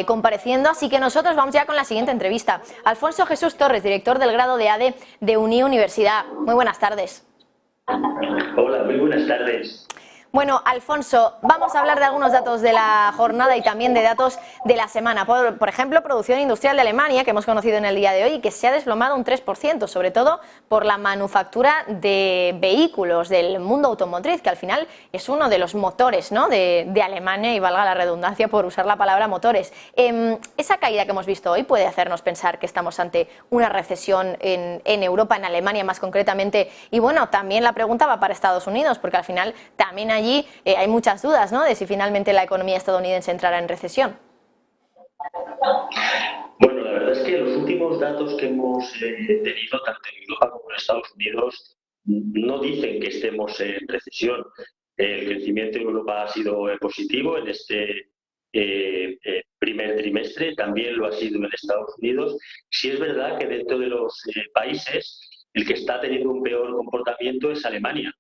compareciendo, así que nosotros vamos ya con la siguiente entrevista. Alfonso Jesús Torres, director del grado de ADE de UNI Universidad. Muy buenas tardes. Hola, muy buenas tardes. Bueno, Alfonso, vamos a hablar de algunos datos de la jornada y también de datos de la semana. Por ejemplo, producción industrial de Alemania, que hemos conocido en el día de hoy, que se ha desplomado un 3%, sobre todo por la manufactura de vehículos del mundo automotriz, que al final es uno de los motores, ¿no?, de Alemania, y valga la redundancia por usar la palabra motores. Esa caída que hemos visto hoy puede hacernos pensar que estamos ante una recesión en Europa, en Alemania más concretamente. Y bueno, también la pregunta va para Estados Unidos, porque al final también allí hay muchas dudas, ¿no?, de si finalmente la economía estadounidense entrará en recesión. Bueno, la verdad es que los últimos datos que hemos tenido, tanto en Europa como en Estados Unidos, no dicen que estemos en recesión. El crecimiento en Europa ha sido positivo en este primer trimestre, también lo ha sido en Estados Unidos. Sí es verdad que dentro de los países, el que está teniendo un peor comportamiento es Alemania,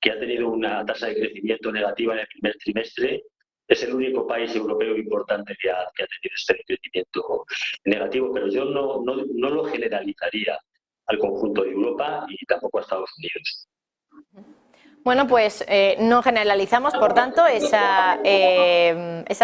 que ha tenido una tasa de crecimiento negativa en el primer trimestre. Es el único país europeo importante que ha tenido este crecimiento negativo, pero yo no lo generalizaría al conjunto de Europa y tampoco a Estados Unidos. Bueno, pues no generalizamos, por tanto, esas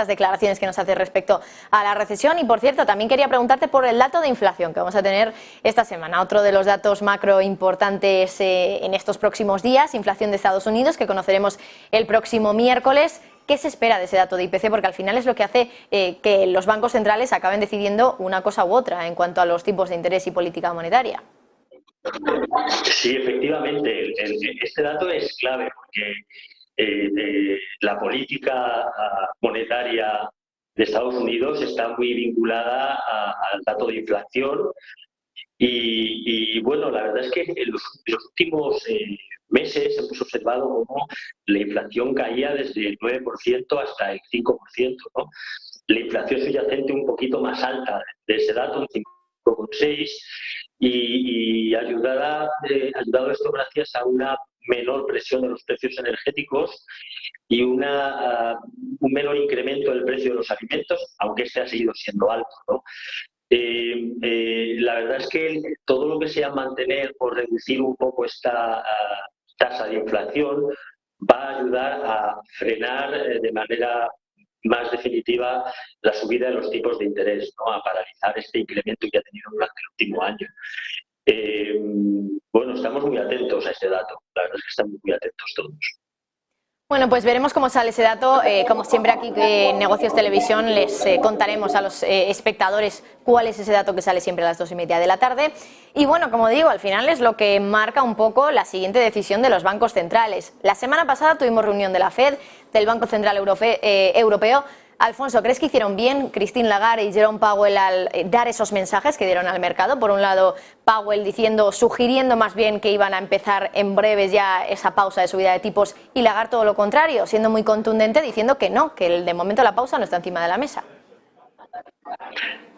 declaraciones que nos hace respecto a la recesión. Y, por cierto, también quería preguntarte por el dato de inflación que vamos a tener esta semana. Otro de los datos macro importantes en estos próximos días, inflación de Estados Unidos, que conoceremos el próximo miércoles. ¿Qué se espera de ese dato de IPC? Porque al final es lo que hace que los bancos centrales acaben decidiendo una cosa u otra en cuanto a los tipos de interés y política monetaria. Sí, efectivamente, este dato es clave porque la política monetaria de Estados Unidos está muy vinculada al dato de inflación y bueno, la verdad es que en los últimos meses hemos observado cómo la inflación caía desde el 9% hasta el 5%, ¿no? La inflación subyacente un poquito más alta de ese dato, un 5,6%, y ayudado esto gracias a una menor presión de los precios energéticos y un menor incremento del precio de los alimentos, aunque este ha seguido siendo alto, ¿no? La verdad es que todo lo que sea mantener o reducir un poco esta tasa de inflación va a ayudar a frenar de manera más definitiva la subida de los tipos de interés, ¿no?, a paralizar este incremento que ha tenido durante el último año. Bueno, estamos muy atentos a este dato, la verdad es que estamos muy atentos todos. Bueno, pues veremos cómo sale ese dato. Como siempre aquí en Negocios Televisión les contaremos a los espectadores cuál es ese dato que sale siempre a las 2:30 de la tarde. Y bueno, como digo, al final es lo que marca un poco la siguiente decisión de los bancos centrales. La semana pasada tuvimos reunión de la FED, del Banco Central Europeo. Alfonso, ¿crees que hicieron bien Christine Lagarde y Jerome Powell al dar esos mensajes que dieron al mercado? Por un lado, Powell sugiriendo más bien que iban a empezar en breves ya esa pausa de subida de tipos, y Lagarde todo lo contrario, siendo muy contundente, diciendo que no, que de momento la pausa no está encima de la mesa.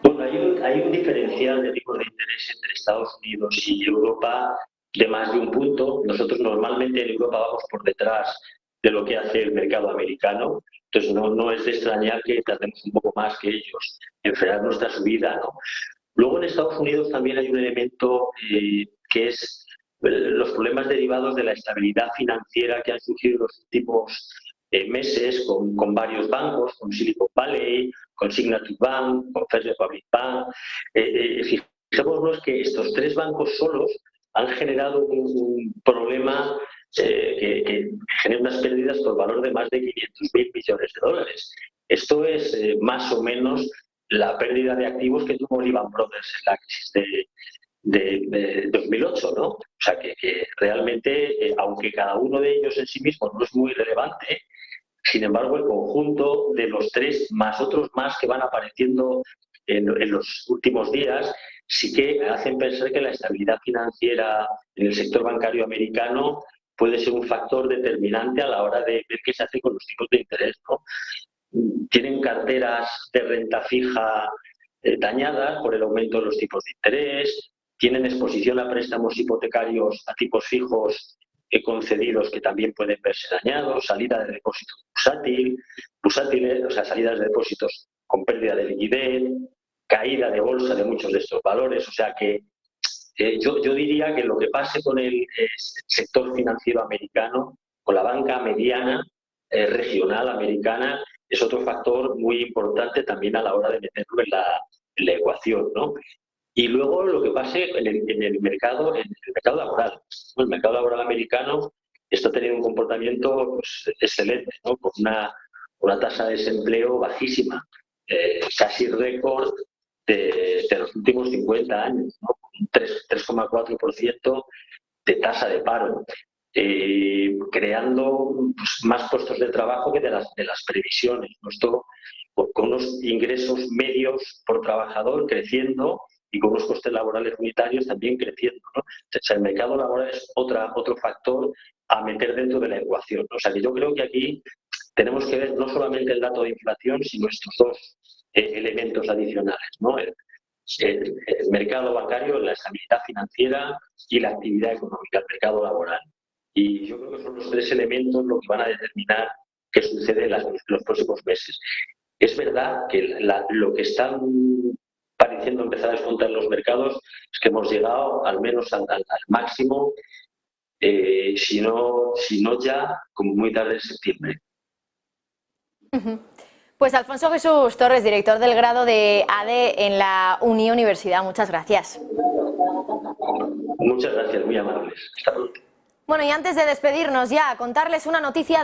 Bueno, hay un diferencial de tipos de interés entre Estados Unidos y Europa de más de un punto. Nosotros normalmente en Europa vamos por detrás de lo que hace el mercado americano. Entonces no es de extrañar que tardemos un poco más que ellos en frenar nuestra subida, ¿no? Luego en Estados Unidos también hay un elemento que es los problemas derivados de la estabilidad financiera que han surgido en los últimos meses con varios bancos, con Silicon Valley, con Signature Bank, con First Republic Bank. Fijémonos que estos tres bancos solos han generado un problema que genera unas pérdidas por valor de más de 500.000 millones de dólares. Esto es más o menos la pérdida de activos que tuvo Lehman Brothers en la crisis de 2008, ¿no? O sea que realmente, aunque cada uno de ellos en sí mismo no es muy relevante, sin embargo el conjunto de los tres más otros más que van apareciendo en los últimos días sí que hacen pensar que la estabilidad financiera en el sector bancario americano puede ser un factor determinante a la hora de ver qué se hace con los tipos de interés, ¿no? Tienen carteras de renta fija dañadas por el aumento de los tipos de interés, tienen exposición a préstamos hipotecarios a tipos fijos concedidos que también pueden verse dañados, salida de depósitos bursátiles, o sea, salidas de depósitos con pérdida de liquidez, caída de bolsa de muchos de estos valores. O sea que yo diría que lo que pase con el sector financiero americano, con la banca mediana, regional americana, es otro factor muy importante también a la hora de meterlo en la ecuación, ¿no? Y luego lo que pase en el mercado laboral. El mercado laboral americano está teniendo un comportamiento pues, excelente, ¿no? Con una tasa de desempleo bajísima, casi récord de los últimos 50 años, ¿no? Un 3,4% de tasa de paro, creando pues, más puestos de trabajo que de las previsiones, ¿no? Esto, con unos ingresos medios por trabajador creciendo y con unos costes laborales unitarios también creciendo, ¿no? O sea, el mercado laboral es otro factor a meter dentro de la ecuación, ¿no? O sea, que yo creo que aquí tenemos que ver no solamente el dato de inflación, sino estos dos elementos adicionales, ¿no? El mercado bancario, la estabilidad financiera y la actividad económica, el mercado laboral. Y yo creo que son los tres elementos lo que van a determinar qué sucede en los próximos meses. Es verdad que lo que están pareciendo empezar a descontar los mercados es que hemos llegado al menos al máximo, si no ya, como muy tarde en septiembre. Pues Alfonso Jesús Torres, director del grado de ADE en la Universidad, muchas gracias. Muchas gracias, muy amables. Hasta pronto. Bueno, y antes de despedirnos ya, contarles una noticia